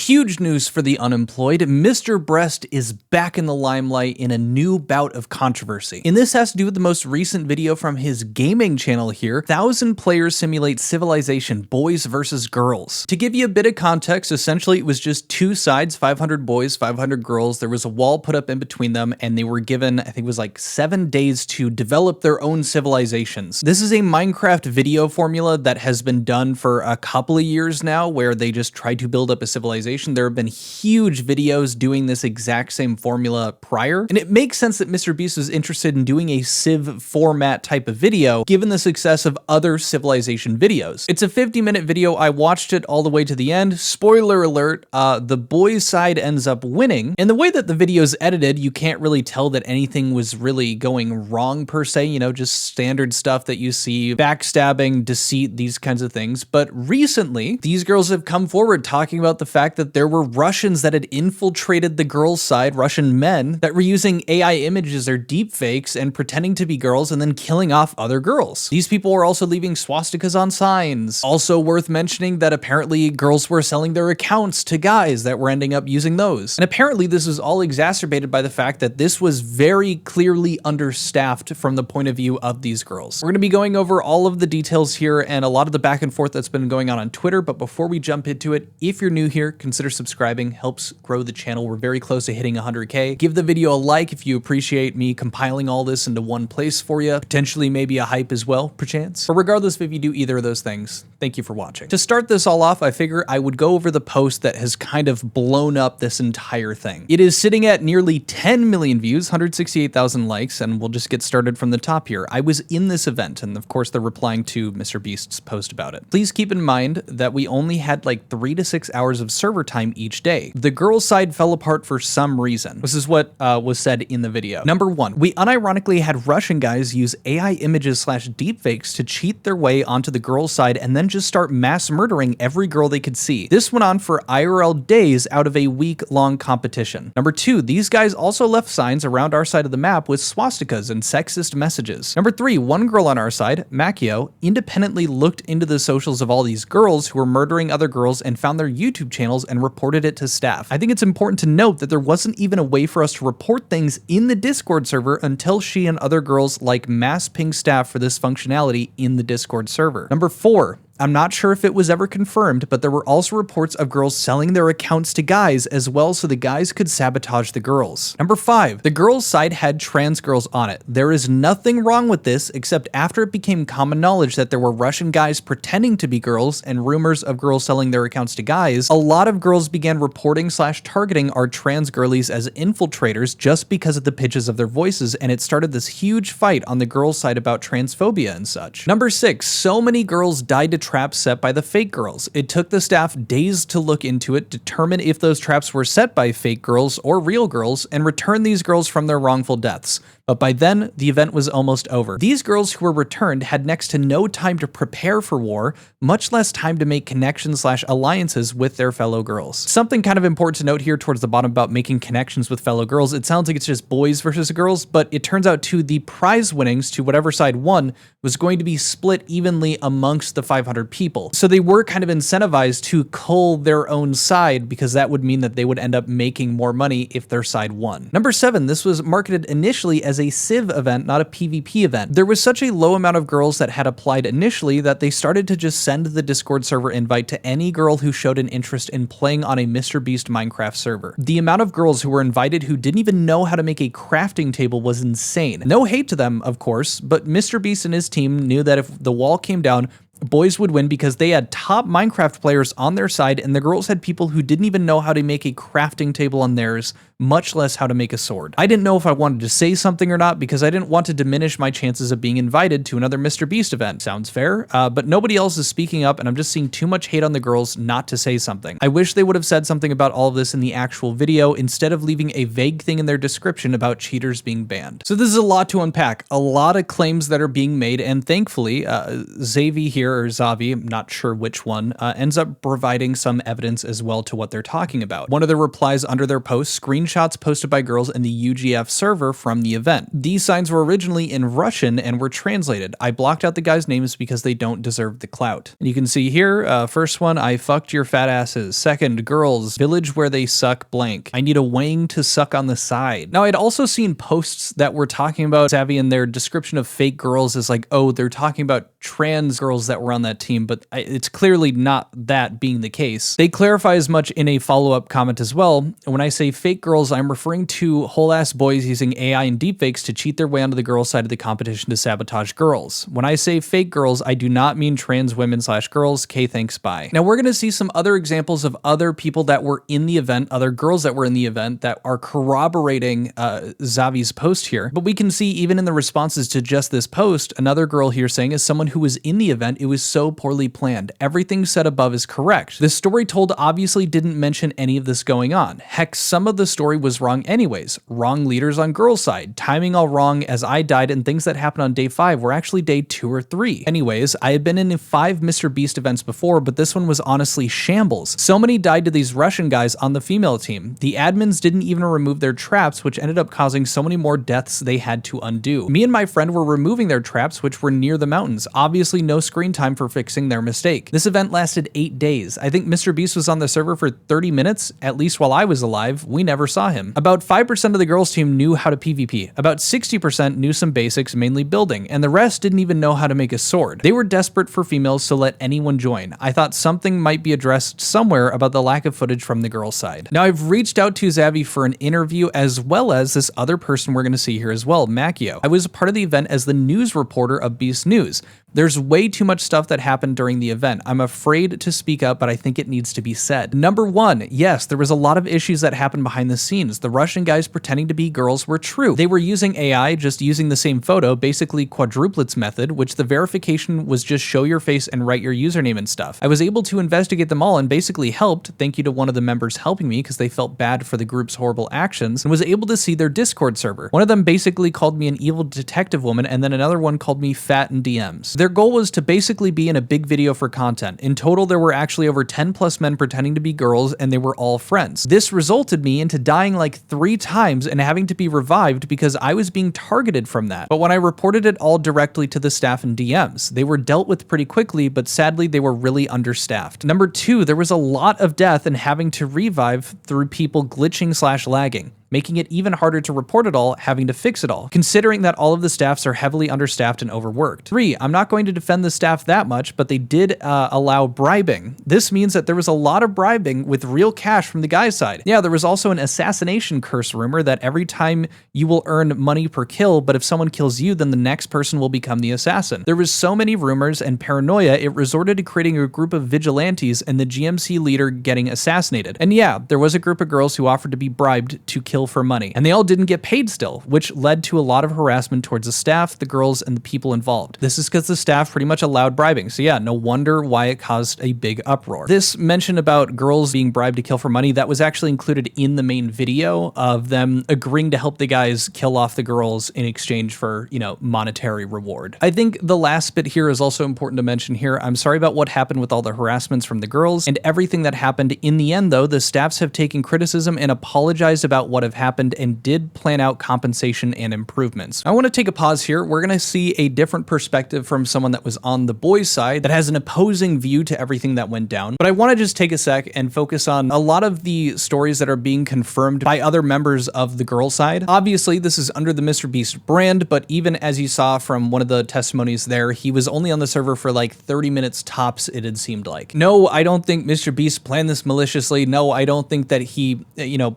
Huge news for the unemployed. Mr. Breast is back in the limelight in a new bout of controversy. And this has to do with the most recent video from his gaming channel here, 1,000 players simulate civilization, boys versus girls. To give you a bit of context, essentially it was just two sides, 500 boys, 500 girls. There was a wall put up in between them, and they were given, I think it was like 7 days to develop their own civilizations. This is a Minecraft video formula that has been done for a couple of years now, where they just tried to build up a civilization. There have been huge videos doing this exact same formula prior, and it makes sense that MrBeast was interested in doing a civ format type of video, given the success of other civilization videos. It's a 50-minute video. I watched it all the way to the end. Spoiler alert, the boys' side ends up winning, and the way that the video is edited, you can't really tell that anything was really going wrong per se, you know, just standard stuff that you see, backstabbing, deceit, these kinds of things. But recently, these girls have come forward talking about the fact that there were Russians that had infiltrated the girls' side, Russian men, that were using AI images or deepfakes and pretending to be girls and then killing off other girls. These people were also leaving swastikas on signs. Also worth mentioning that apparently girls were selling their accounts to guys that were ending up using those. And apparently this was all exacerbated by the fact that this was very clearly understaffed from the point of view of these girls. We're going to be going over all of the details here and a lot of the back and forth that's been going on Twitter, but before we jump into it, if you're new here, consider subscribing, helps grow the channel. We're very close to hitting 100K. Give the video a like if you appreciate me compiling all this into one place for you. Potentially maybe a hype as well, perchance. But regardless if you do either of those things, thank you for watching. To start this all off, I figure I would go over the post that has kind of blown up this entire thing. It is sitting at nearly 10 million views, 168,000 likes, and we'll just get started from the top here. I was in this event, and of course they're replying to MrBeast's post about it. Please keep in mind that we only had like 3 to 6 hours of server time each day. The girls' side fell apart for some reason. This is what was said in the video. Number 1, we unironically had Russian guys use AI images / deepfakes to cheat their way onto the girls' side and then just start mass murdering every girl they could see. This went on for IRL days out of a week-long competition. Number 2, these guys also left signs around our side of the map with swastikas and sexist messages. Number 3, one girl on our side, Makio, independently looked into the socials of all these girls who were murdering other girls and found their YouTube channels and reported it to staff. I think it's important to note that there wasn't even a way for us to report things in the Discord server until she and other girls like mass ping staff for this functionality in the Discord server. Number 4, I'm not sure if it was ever confirmed, but there were also reports of girls selling their accounts to guys as well so the guys could sabotage the girls. Number 5, the girls' side had trans girls on it. There is nothing wrong with this except after it became common knowledge that there were Russian guys pretending to be girls and rumors of girls selling their accounts to guys, a lot of girls began reporting / targeting our trans girlies as infiltrators just because of the pitches of their voices, and it started this huge fight on the girls' side about transphobia and such. Number 6, so many girls died to traps set by the fake girls. It took the staff days to look into it, determine if those traps were set by fake girls or real girls, and return these girls from their wrongful deaths. But by then, the event was almost over. These girls who were returned had next to no time to prepare for war, much less time to make connections / alliances with their fellow girls. Something kind of important to note here towards the bottom about making connections with fellow girls. It sounds like it's just boys versus girls, but it turns out too the prize winnings to whatever side won was going to be split evenly amongst the 500 people. So they were kind of incentivized to cull their own side because that would mean that they would end up making more money if their side won. Number 7, this was marketed initially as a civ event, not a PvP event. There was such a low amount of girls that had applied initially that they started to just send the Discord server invite to any girl who showed an interest in playing on a MrBeast Minecraft server. The amount of girls who were invited who didn't even know how to make a crafting table was insane. No hate to them, of course, but MrBeast and his team knew that if the wall came down, boys would win because they had top Minecraft players on their side and the girls had people who didn't even know how to make a crafting table on theirs, much less how to make a sword. I didn't know if I wanted to say something or not because I didn't want to diminish my chances of being invited to another MrBeast event. Sounds fair, but nobody else is speaking up and I'm just seeing too much hate on the girls not to say something. I wish they would have said something about all of this in the actual video instead of leaving a vague thing in their description about cheaters being banned. So this is a lot to unpack, a lot of claims that are being made, and thankfully, Xavi here here, or Zavi, I'm not sure which one, ends up providing some evidence as well to what they're talking about. One of the replies under their post, screenshots posted by girls in the UGF server from the event. These signs were originally in Russian and were translated. I blocked out the guys' names because they don't deserve the clout. And you can see here, first one, I fucked your fat asses. Second, girls, village where they suck blank. I need a wang to suck on the side. Now, I'd also seen posts that were talking about Savvy, and their description of fake girls is like, oh, they're talking about trans girls that were on that team, but it's clearly not that being the case. They clarify as much in a follow-up comment as well. When I say fake girls, I'm referring to whole-ass boys using AI and deepfakes to cheat their way onto the girls' side of the competition to sabotage girls. When I say fake girls, I do not mean trans women / girls. K, thanks, bye. Now, we're going to see some other examples of other people that were in the event, other girls that were in the event that are corroborating Zavi's post here. But we can see even in the responses to just this post, another girl here saying, as someone who was in the event, it was so poorly planned. Everything said above is correct. The story told obviously didn't mention any of this going on. Heck, some of the story was wrong anyways. Wrong leaders on girls' side, timing all wrong as I died, and things that happened on day 5 were actually day 2 or 3. Anyways, I had been in 5 MrBeast events before, but this one was honestly shambles. So many died to these Russian guys on the female team. The admins didn't even remove their traps, which ended up causing so many more deaths they had to undo. Me and my friend were removing their traps, which were near the mountains. Obviously no screen time for fixing their mistake. This event lasted 8 days. I think MrBeast was on the server for 30 minutes, at least while I was alive. We never saw him. About 5% of the girls team knew how to PvP. About 60% knew some basics, mainly building, and the rest didn't even know how to make a sword. They were desperate for females, so let anyone join. I thought something might be addressed somewhere about the lack of footage from the girls' side. Now, I've reached out to Zavi for an interview, as well as this other person we're going to see here as well, Macchio. I was a part of the event as the news reporter of Beast News. There's way too much stuff that happened during the event. I'm afraid to speak up, but I think it needs to be said. Number 1, yes, there was a lot of issues that happened behind the scenes. The Russian guys pretending to be girls were true. They were using AI, just using the same photo, basically quadruplets method, which the verification was just show your face and write your username and stuff. I was able to investigate them all and basically helped, thank you to one of the members helping me because they felt bad for the group's horrible actions, and was able to see their Discord server. One of them basically called me an evil detective woman, and then another one called me fat in DMs. Their goal was to basically be in a big video for content. In total, there were actually over 10 plus men pretending to be girls, and they were all friends. This resulted me into dying like 3 times and having to be revived because I was being targeted from that. But when I reported it all directly to the staff in DMs, they were dealt with pretty quickly, but sadly they were really understaffed. Number 2, there was a lot of death and having to revive through people glitching / lagging, making it even harder to report it all, having to fix it all, considering that all of the staffs are heavily understaffed and overworked. 3, I'm not going to defend the staff that much, but they did allow bribing. This means that there was a lot of bribing with real cash from the guy's side. Yeah, there was also an assassination curse rumor that every time you will earn money per kill, but if someone kills you, then the next person will become the assassin. There was so many rumors and paranoia, it resorted to creating a group of vigilantes and the GMC leader getting assassinated. And yeah, there was a group of girls who offered to be bribed to kill for money, and they all didn't get paid still, which led to a lot of harassment towards the staff, the girls, and the people involved. This is because the staff pretty much allowed bribing, so yeah, no wonder why it caused a big uproar. This mention about girls being bribed to kill for money, that was actually included in the main video of them agreeing to help the guys kill off the girls in exchange for, you know, monetary reward. I think the last bit here is also important to mention here. I'm sorry about what happened with all the harassments from the girls and everything that happened. In the end, though, the staffs have taken criticism and apologized about what have happened and did plan out compensation and improvements. I want to take a pause here. We're going to see a different perspective from someone that was on the boys' side that has an opposing view to everything that went down. But I want to just take a sec and focus on a lot of the stories that are being confirmed by other members of the girl side. Obviously, this is under the MrBeast brand, but even as you saw from one of the testimonies there, he was only on the server for like 30 minutes tops, it had seemed like. No, I don't think MrBeast planned this maliciously. No, I don't think that he,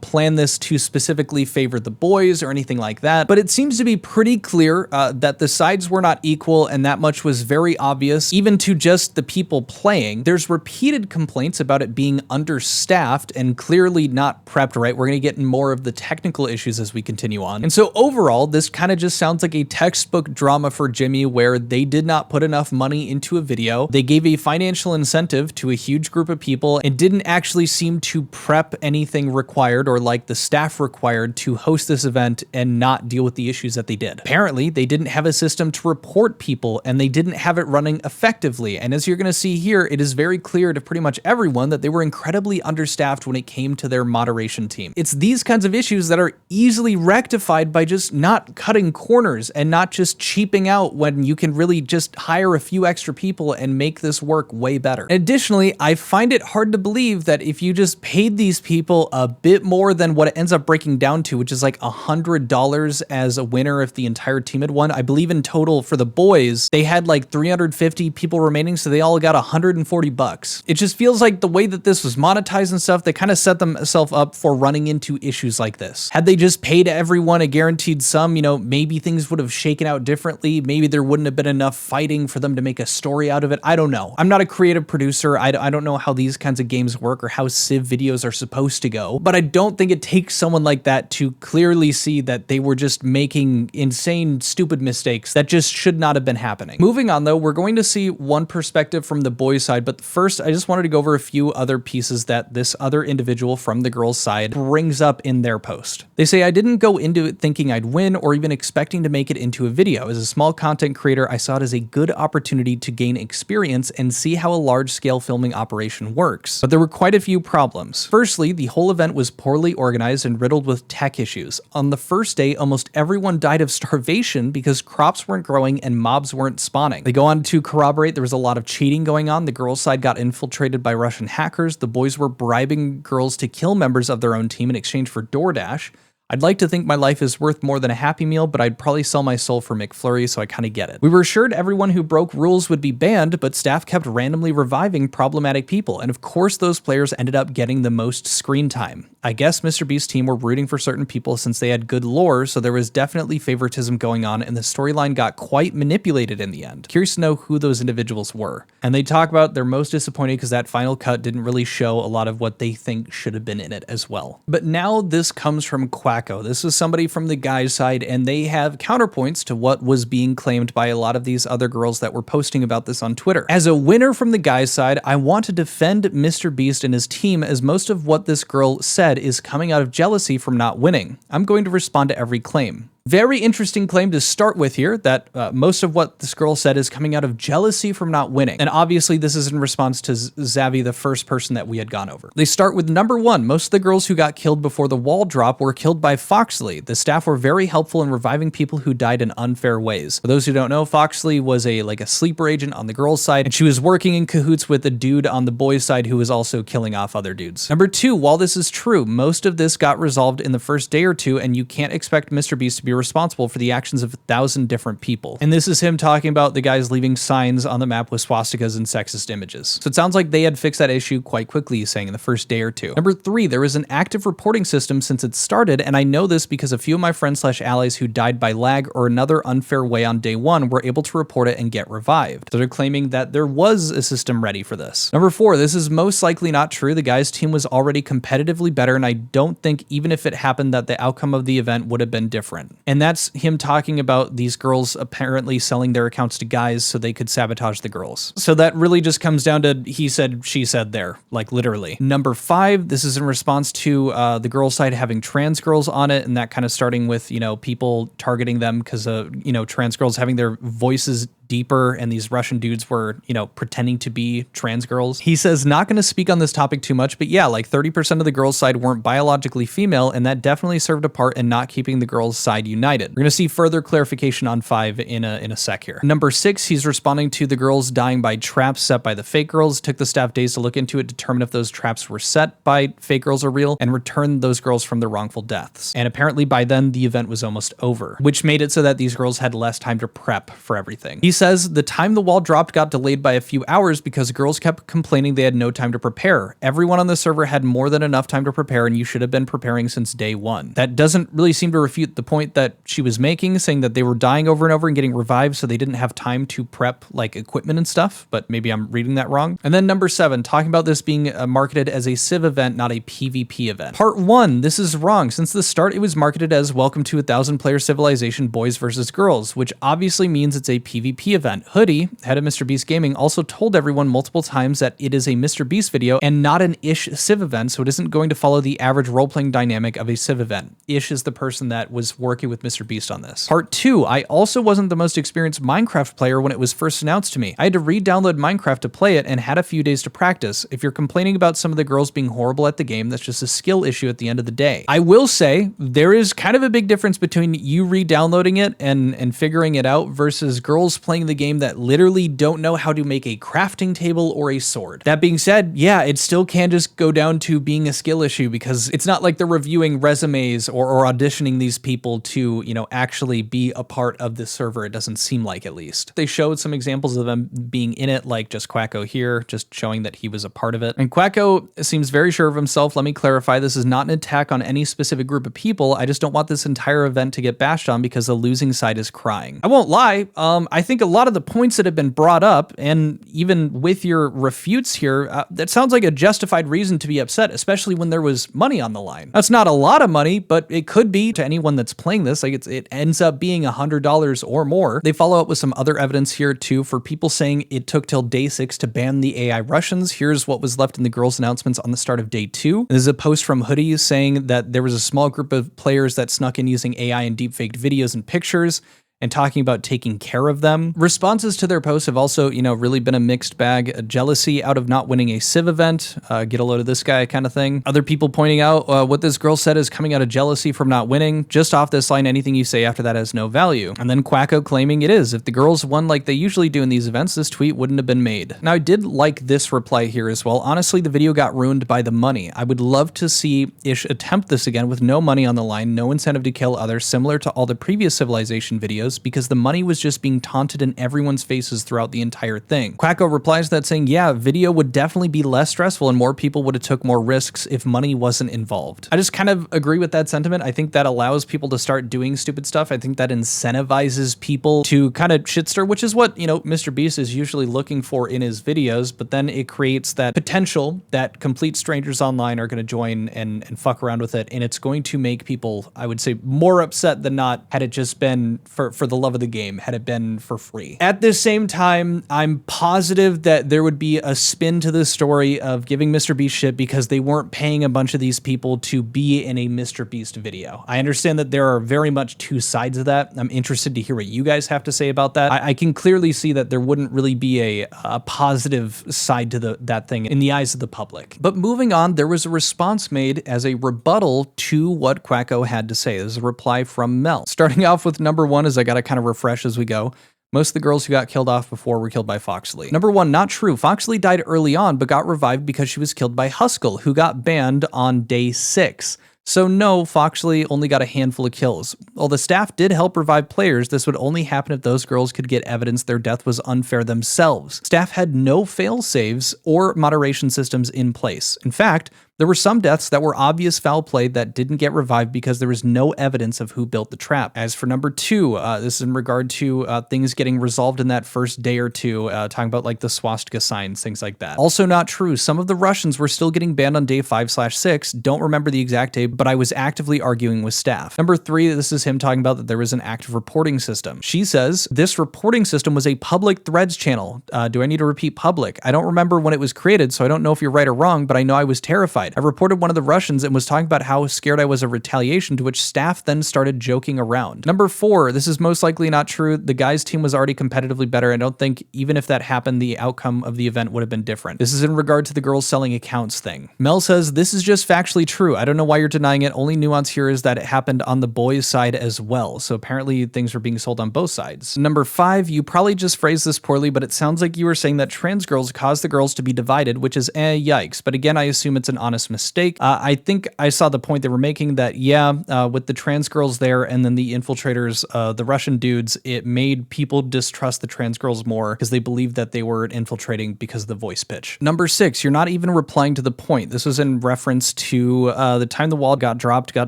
planned this to specifically favor the boys or anything like that. But it seems to be pretty clear that the sides were not equal, and that much was very obvious, even to just the people playing. There's repeated complaints about it being understaffed and clearly not prepped right. We're going to get in more of the technical issues as we continue on. And so overall, this kind of just sounds like a textbook drama for Jimmy where they did not put enough money into a video. They gave a financial incentive to a huge group of people and didn't actually seem to prep anything required or like the staff required to host this event and not deal with the issues that they did. Apparently, they didn't have a system to report people and they didn't have it running effectively. And as you're going to see here, it is very clear to pretty much everyone that they were incredibly understaffed when it came to their moderation team. It's these kinds of issues that are easily rectified by just not cutting corners and not just cheaping out when you can really just hire a few extra people and make this work way better. Additionally, I find it hard to believe that if you just paid these people a bit more than what it ends up breaking down to, which is like $100 as a winner if the entire team had won. I believe in total for the boys, they had like 350 people remaining, so they all got $140. It just feels like the way that this was monetized and stuff, they kind of set themselves up for running into issues like this. Had they just paid everyone a guaranteed sum, you know, maybe things would have shaken out differently. Maybe there wouldn't have been enough fighting for them to make a story out of it. I don't know. I'm not a creative producer. I don't know how these kinds of games work or how Civ videos are supposed to go, but I don't think it takes someone like that to clearly see that they were just making insane, stupid mistakes that just should not have been happening. Moving on though, we're going to see one perspective from the boys' side, but first I just wanted to go over a few other pieces that this other individual from the girls' side brings up in their post. They say, I didn't go into it thinking I'd win or even expecting to make it into a video. As a small content creator, I saw it as a good opportunity to gain experience and see how a large-scale filming operation works. But there were quite a few problems. Firstly, the whole event was poorly organized and riddled with tech issues. On the first day, almost everyone died of starvation because crops weren't growing and mobs weren't spawning. They go on to corroborate there was a lot of cheating going on. The girls' side got infiltrated by Russian hackers. The boys were bribing girls to kill members of their own team in exchange for DoorDash. I'd like to think my life is worth more than a Happy Meal, but I'd probably sell my soul for McFlurry, so I kind of get it. We were assured everyone who broke rules would be banned, but staff kept randomly reviving problematic people, and of course those players ended up getting the most screen time. I guess MrBeast's team were rooting for certain people since they had good lore, so there was definitely favoritism going on, and the storyline got quite manipulated in the end. Curious to know who those individuals were. And they talk about they're most disappointed because that final cut didn't really show a lot of what they think should have been in it as well. But now this comes from Quack. This is somebody from the guys' side, and they have counterpoints to what was being claimed by a lot of these other girls that were posting about this on Twitter. As a winner from the guys' side, I want to defend MrBeast and his team, as most of what this girl said is coming out of jealousy from not winning. I'm going to respond to every claim. Very interesting claim to start with here, that most of what this girl said is coming out of jealousy from not winning. And obviously this is in response to Zavi, the first person that we had gone over. They start with number one. Most of the girls who got killed before the wall drop were killed by Foxley. The staff were very helpful in reviving people who died in unfair ways. For those who don't know, Foxley was a sleeper agent on the girls' side, and she was working in cahoots with a dude on the boys' side who was also killing off other dudes. Number two, while this is true, most of this got resolved in the first day or two, and you can't expect MrBeast to be responsible for the actions of 1,000 different people. And this is him talking about the guys leaving signs on the map with swastikas and sexist images. So it sounds like they had fixed that issue quite quickly, he's saying, in the first day or two. Number three, there is an active reporting system since it started, and I know this because a few of my friends/allies who died by lag or another unfair way on day one were able to report it and get revived. So they're claiming that there was a system ready for this. Number four, this is most likely not true. The guys' team was already competitively better, and I don't think even if it happened that the outcome of the event would have been different. And that's him talking about these girls apparently selling their accounts to guys so they could sabotage the girls. So that really just comes down to he said, she said there, like literally. Number five, this is in response to the girls' side having trans girls on it, and that kind of starting with, you know, people targeting them because you know, trans girls having their voices deeper, and these Russian dudes were, you know, pretending to be trans girls. He says, not going to speak on this topic too much, but yeah, like 30% of the girls' side weren't biologically female, and that definitely served a part in not keeping the girls' side united. We're going to see further clarification on 5 in a sec here. Number 6, he's responding to the girls dying by traps set by the fake girls. Took the staff days to look into it, determine if those traps were set by fake girls or real, and return those girls from their wrongful deaths. And apparently by then the event was almost over, which made it so that these girls had less time to prep for everything. He says the time the wall dropped got delayed by a few hours because girls kept complaining they had no time to prepare. Everyone on the server had more than enough time to prepare, and you should have been preparing since day one. That doesn't really seem to refute the point that she was making, saying that they were dying over and over and getting revived, so they didn't have time to prep like equipment and stuff, but maybe I'm reading that wrong. And then number 7, talking about this being marketed as a Civ event, not a PvP event. Part 1, this is wrong. Since the start, it was marketed as welcome to 1,000 player civilization boys versus girls, which obviously means it's a PvP PvP event. Hoodie, head of MrBeast Gaming, also told everyone multiple times that it is a MrBeast video and not an Ish Civ event, so it isn't going to follow the average role-playing dynamic of a Civ event. Ish is the person that was working with MrBeast on this. Part 2, I also wasn't the most experienced Minecraft player when it was first announced to me. I had to re-download Minecraft to play it and had a few days to practice. If you're complaining about some of the girls being horrible at the game, that's just a skill issue at the end of the day. I will say there is kind of a big difference between you re-downloading it and figuring it out versus girls playing the game that literally don't know how to make a crafting table or a sword. That being said, yeah, it still can just go down to being a skill issue because it's not like they're reviewing resumes or auditioning these people to, you know, actually be a part of the server. It doesn't seem like, at least. They showed some examples of them being in it, like just Quacko here, just showing that he was a part of it. And Quacko seems very sure of himself. Let me clarify, this is not an attack on any specific group of people. I just don't want this entire event to get bashed on because the losing side is crying. I won't lie, I think a lot of the points that have been brought up, and even with your refutes here, that sounds like a justified reason to be upset, especially when there was money on the line. That's not a lot of money, but it could be to anyone that's playing this. Like it ends up being $100 or more. They follow up with some other evidence here too for people saying it took till day 6 to ban the AI Russians. Here's what was left in the girls' announcements on the start of day 2. This is a post from Hoodie saying that there was a small group of players that snuck in using AI and deepfaked videos and pictures, and talking about taking care of them. Responses to their posts have also, you know, really been a mixed bag. A jealousy out of not winning a Civ event, get a load of this guy kind of thing. Other people pointing out what this girl said is coming out of jealousy from not winning. Just off this line, anything you say after that has no value. And then Quacko claiming it is. If the girls won like they usually do in these events, this tweet wouldn't have been made. Now, I did like this reply here as well. Honestly, the video got ruined by the money. I would love to see Ish attempt this again with no money on the line, no incentive to kill others, similar to all the previous Civilization videos, because the money was just being taunted in everyone's faces throughout the entire thing. Quacko replies to that saying, yeah, video would definitely be less stressful and more people would have took more risks if money wasn't involved. I just kind of agree with that sentiment. I think that allows people to start doing stupid stuff. I think that incentivizes people to kind of shitstir, which is what, you know, MrBeast is usually looking for in his videos, but then it creates that potential that complete strangers online are going to join and fuck around with it, and it's going to make people, I would say, more upset than not had it just been for the love of the game, had it been for free. At the same time, I'm positive that there would be a spin to this story of giving MrBeast shit because they weren't paying a bunch of these people to be in a MrBeast video. I understand that there are very much two sides of that. I'm interested to hear what you guys have to say about that. I can clearly see that there wouldn't really be a positive side to that thing in the eyes of the public. But moving on, there was a response made as a rebuttal to what Quacko had to say. There's a reply from Mel. Starting off with number 1, as I gotta kind of refresh as we go. Most of the girls who got killed off before were killed by Foxley. Number 1, not true. Foxley died early on, but got revived because she was killed by Huskell, who got banned on day 6. So no, Foxley only got a handful of kills. While the staff did help revive players, this would only happen if those girls could get evidence their death was unfair themselves. Staff had no fail saves or moderation systems in place. In fact, there were some deaths that were obvious foul play that didn't get revived because there was no evidence of who built the trap. As for number 2, this is in regard to things getting resolved in that first day or two, talking about like the swastika signs, things like that. Also not true. Some of the Russians were still getting banned on day 5/6. Don't remember the exact day, but I was actively arguing with staff. Number 3, this is him talking about that there was an active reporting system. She says, this reporting system was a public threads channel. Do I need to repeat public? I don't remember when it was created, so I don't know if you're right or wrong, but I know I was terrified. I reported one of the Russians and was talking about how scared I was of retaliation, to which staff then started joking around. Number 4, this is most likely not true. The guys' team was already competitively better. I don't think even if that happened, the outcome of the event would have been different. This is in regard to the girls selling accounts thing. Mel says, this is just factually true. I don't know why you're denying it. Only nuance here is that it happened on the boys' side as well. So apparently things were being sold on both sides. Number 5, you probably just phrased this poorly, but it sounds like you were saying that trans girls caused the girls to be divided, which is yikes. But again, I assume it's an honest mistake. I think I saw the point they were making that, yeah, with the trans girls there and then the infiltrators, the Russian dudes, it made people distrust the trans girls more because they believed that they were infiltrating because of the voice pitch. Number 6, you're not even replying to the point. This was in reference to the time the wall got dropped, got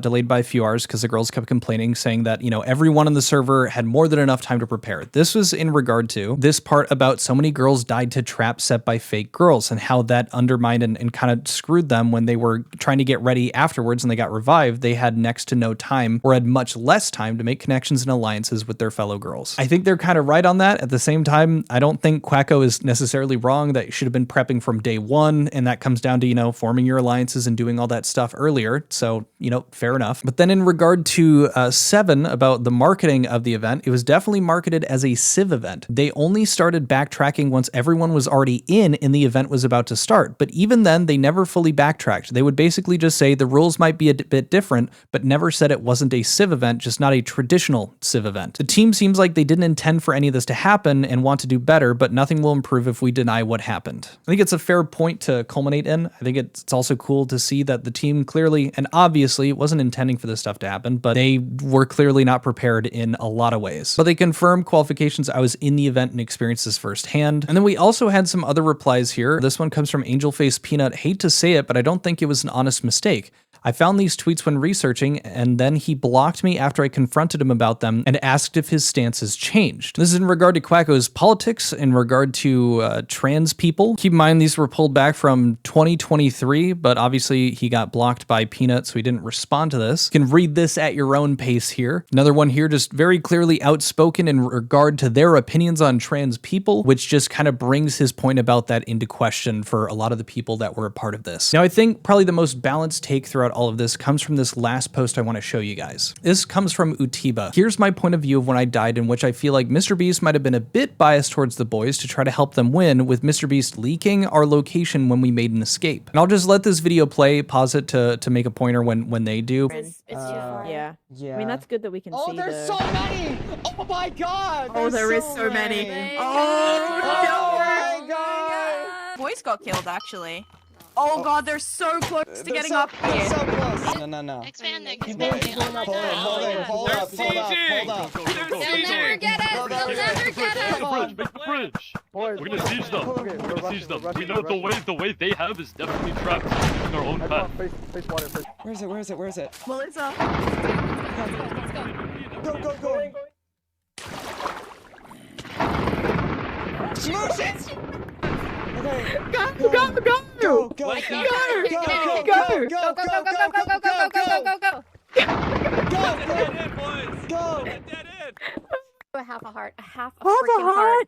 delayed by a few hours because the girls kept complaining, saying that, you know, everyone on the server had more than enough time to prepare. This was in regard to this part about so many girls died to traps set by fake girls and how that undermined and kind of screwed them when when they were trying to get ready afterwards and they got revived, they had next to no time or had much less time to make connections and alliances with their fellow girls. I think they're kind of right on that. At the same time, I don't think Quacko is necessarily wrong that you should have been prepping from day one, and that comes down to, you know, forming your alliances and doing all that stuff earlier. So, you know, fair enough. But then in regard to 7 about the marketing of the event, it was definitely marketed as a civ event. They only started backtracking once everyone was already in and the event was about to start. But even then, they never fully backtracked. They would basically just say the rules might be a bit different, but never said it wasn't a civ event, just not a traditional civ event. The team seems like they didn't intend for any of this to happen and want to do better, but nothing will improve if we deny what happened. I think it's a fair point to culminate in. I think it's also cool to see that the team clearly and obviously wasn't intending for this stuff to happen, but they were clearly not prepared in a lot of ways. But they confirmed qualifications. I was in the event and experienced this firsthand. And then we also had some other replies here. This one comes from Angel Face Peanut. Hate to say it, but I don't think it was an honest mistake. I found these tweets when researching, and then he blocked me after I confronted him about them and asked if his stance has changed. This is in regard to Quacko's politics, in regard to trans people. Keep in mind, these were pulled back from 2023, but obviously he got blocked by Peanut, so he didn't respond to this. You can read this at your own pace here. Another one here, just very clearly outspoken in regard to their opinions on trans people, which just kind of brings his point about that into question for a lot of the people that were a part of this. Now, I think probably the most balanced take throughout all of this comes from this last post I want to show you guys. This comes from Utiba. Here's my point of view of when I died, in which I feel like MrBeast might have been a bit biased towards the boys to try to help them win, with MrBeast leaking our location when we made an escape. And I'll just let this video play, pause it to make a pointer when they do. Yeah. I mean, that's good that we can see. Oh, there's so many! Oh my god! Oh, there is so many. Oh my god! Boys got killed, actually. Oh god, they're so close to getting up here. So close. No. Expanding. Hold up. They'll never get us. They'll never get us. Make the bridge. We're gonna siege them. We're gonna siege them. We know the way they have is definitely trapped in their own path. Where is it? Melissa. Go. Smoosh it! Okay. Go! A half a heart. A half a freaking heart.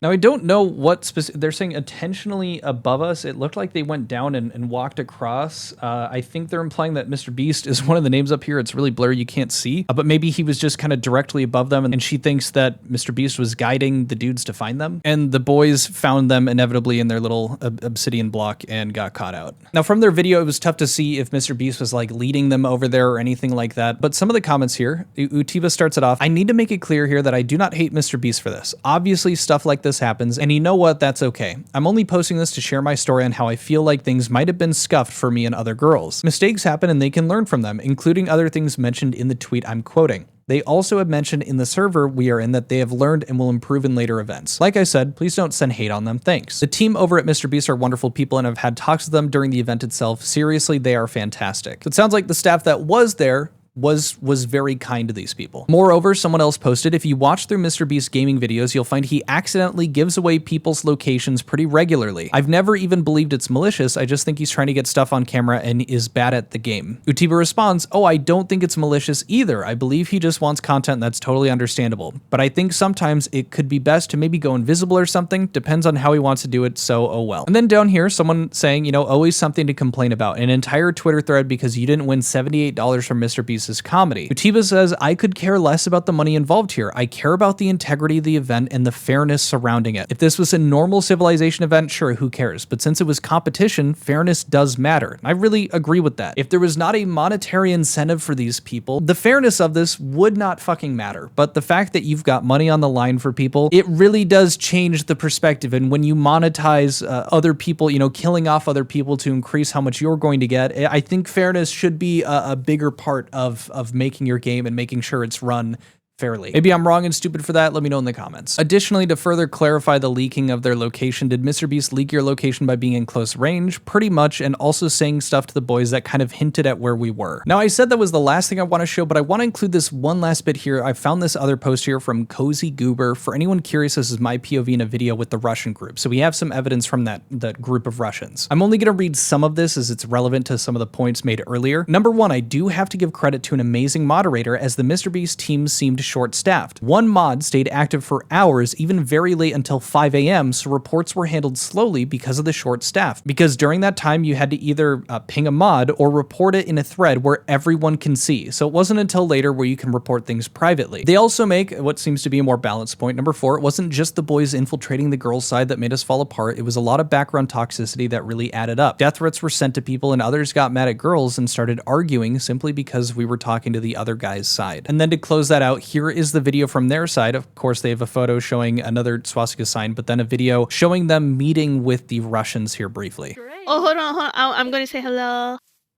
Now, I don't know what they're saying intentionally above us. It looked like they went down and walked across. I think they're implying that MrBeast is one of the names up here. It's really blurry, you can't see. But maybe he was just kind of directly above them, and she thinks that MrBeast was guiding the dudes to find them. And the boys found them inevitably in their little obsidian block and got caught out. Now, from their video, it was tough to see if MrBeast was like leading them over there or anything like that. But some of the comments here, Utiba starts it off. I need to make it clear here that I do not hate MrBeast for this. Obviously, stuff like this happens, and you know what? That's okay. I'm only posting this to share my story on how I feel like things might have been scuffed for me and other girls. Mistakes happen and they can learn from them, including other things mentioned in the tweet I'm quoting. They also have mentioned in the server we are in that they have learned and will improve in later events. Like I said, please don't send hate on them, thanks. The team over at MrBeast are wonderful people and I've had talks with them during the event itself. Seriously, they are fantastic. It sounds like the staff that was there was very kind to these people. Moreover, someone else posted, if you watch through MrBeast gaming videos, you'll find he accidentally gives away people's locations pretty regularly. I've never even believed it's malicious, I just think he's trying to get stuff on camera and is bad at the game. Utiba responds, oh, I don't think it's malicious either. I believe he just wants content that's totally understandable. But I think sometimes it could be best to maybe go invisible or something, depends on how he wants to do it, so oh well. And then down here, someone saying, you know, always something to complain about. An entire Twitter thread because you didn't win $78 from MrBeast comedy. Utiba says, I could care less about the money involved here. I care about the integrity of the event and the fairness surrounding it. If this was a normal civilization event, sure, who cares? But since it was competition, fairness does matter. I really agree with that. If there was not a monetary incentive for these people, the fairness of this would not fucking matter. But the fact that you've got money on the line for people, it really does change the perspective. And when you monetize other people, you know, killing off other people to increase how much you're going to get, I think fairness should be a bigger part of making your game and making sure it's run fairly. Maybe I'm wrong and stupid for that, let me know in the comments. Additionally, to further clarify the leaking of their location, did MrBeast leak your location by being in close range? Pretty much, and also saying stuff to the boys that kind of hinted at where we were. Now, I said that was the last thing I want to show, but I want to include this one last bit here. I found this other post here from Cozy Goober. For anyone curious, this is my POV in a video with the Russian group. So we have some evidence from that group of Russians. I'm only going to read some of this as it's relevant to some of the points made earlier. Number one, I do have to give credit to an amazing moderator, as the MrBeast team seemed short-staffed. One mod stayed active for hours, even very late until 5 a.m., so reports were handled slowly because of the short staff. Because during that time, you had to either ping a mod or report it in a thread where everyone can see. So it wasn't until later where you can report things privately. They also make what seems to be a more balanced point. Number four, it wasn't just the boys infiltrating the girls' side that made us fall apart. It was a lot of background toxicity that really added up. Death threats were sent to people, and others got mad at girls and started arguing simply because we were talking to the other guy's side. And then to close that out, here is the video from their side. Of course, they have a photo showing another swastika sign, but then a video showing them meeting with the Russians here briefly. Oh, hold on. I'm going to say hello.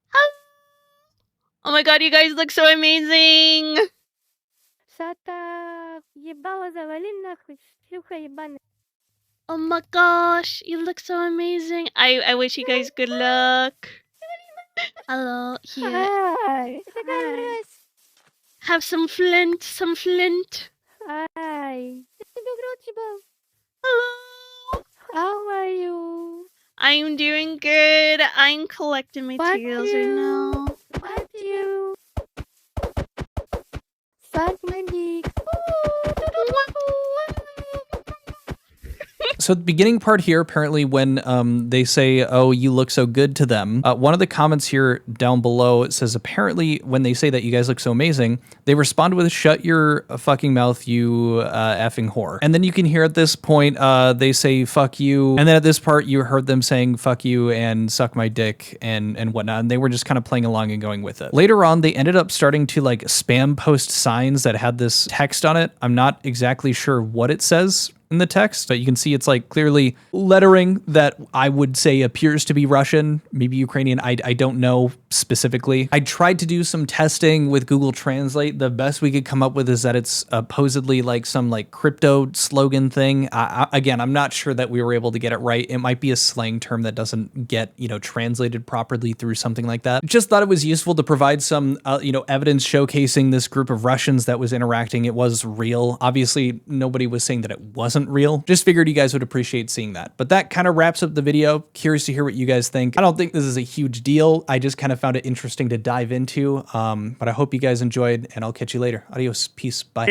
Hello. Oh my god, you guys look so amazing. Oh my gosh, you look so amazing. I wish you guys good luck. Hello. Here. Hi. Have some flint. Hi. Hello. How are you? I'm doing good. I'm collecting materials right now. What you? Suck my dick. So the beginning part here, apparently when they say, oh, you look so good to them, one of the comments here down below, it says, apparently when they say that you guys look so amazing, they respond with, shut your fucking mouth, you effing whore. And then you can hear at this point, they say, fuck you. And then at this part, you heard them saying, fuck you and suck my dick and whatnot. And they were just kind of playing along and going with it. Later on, they ended up starting to like spam post signs that had this text on it. I'm not exactly sure what it says in the text, but you can see it's like clearly lettering that I would say appears to be Russian, maybe Ukrainian. I don't know specifically. I tried to do some testing with Google Translate. The best we could come up with is that it's supposedly like some like crypto slogan thing. Again, I'm not sure that we were able to get it right. It might be a slang term that doesn't get, translated properly through something like that. Just thought it was useful to provide some, evidence showcasing this group of Russians that was interacting. It was real. Obviously, nobody was saying that it wasn't real. Just figured you guys would appreciate seeing that. But that kind of wraps up the video. Curious to hear what you guys think. I don't think this is a huge deal. I just kind of found it interesting to dive into. But I hope you guys enjoyed, and I'll catch you later. Adios. Peace. Bye.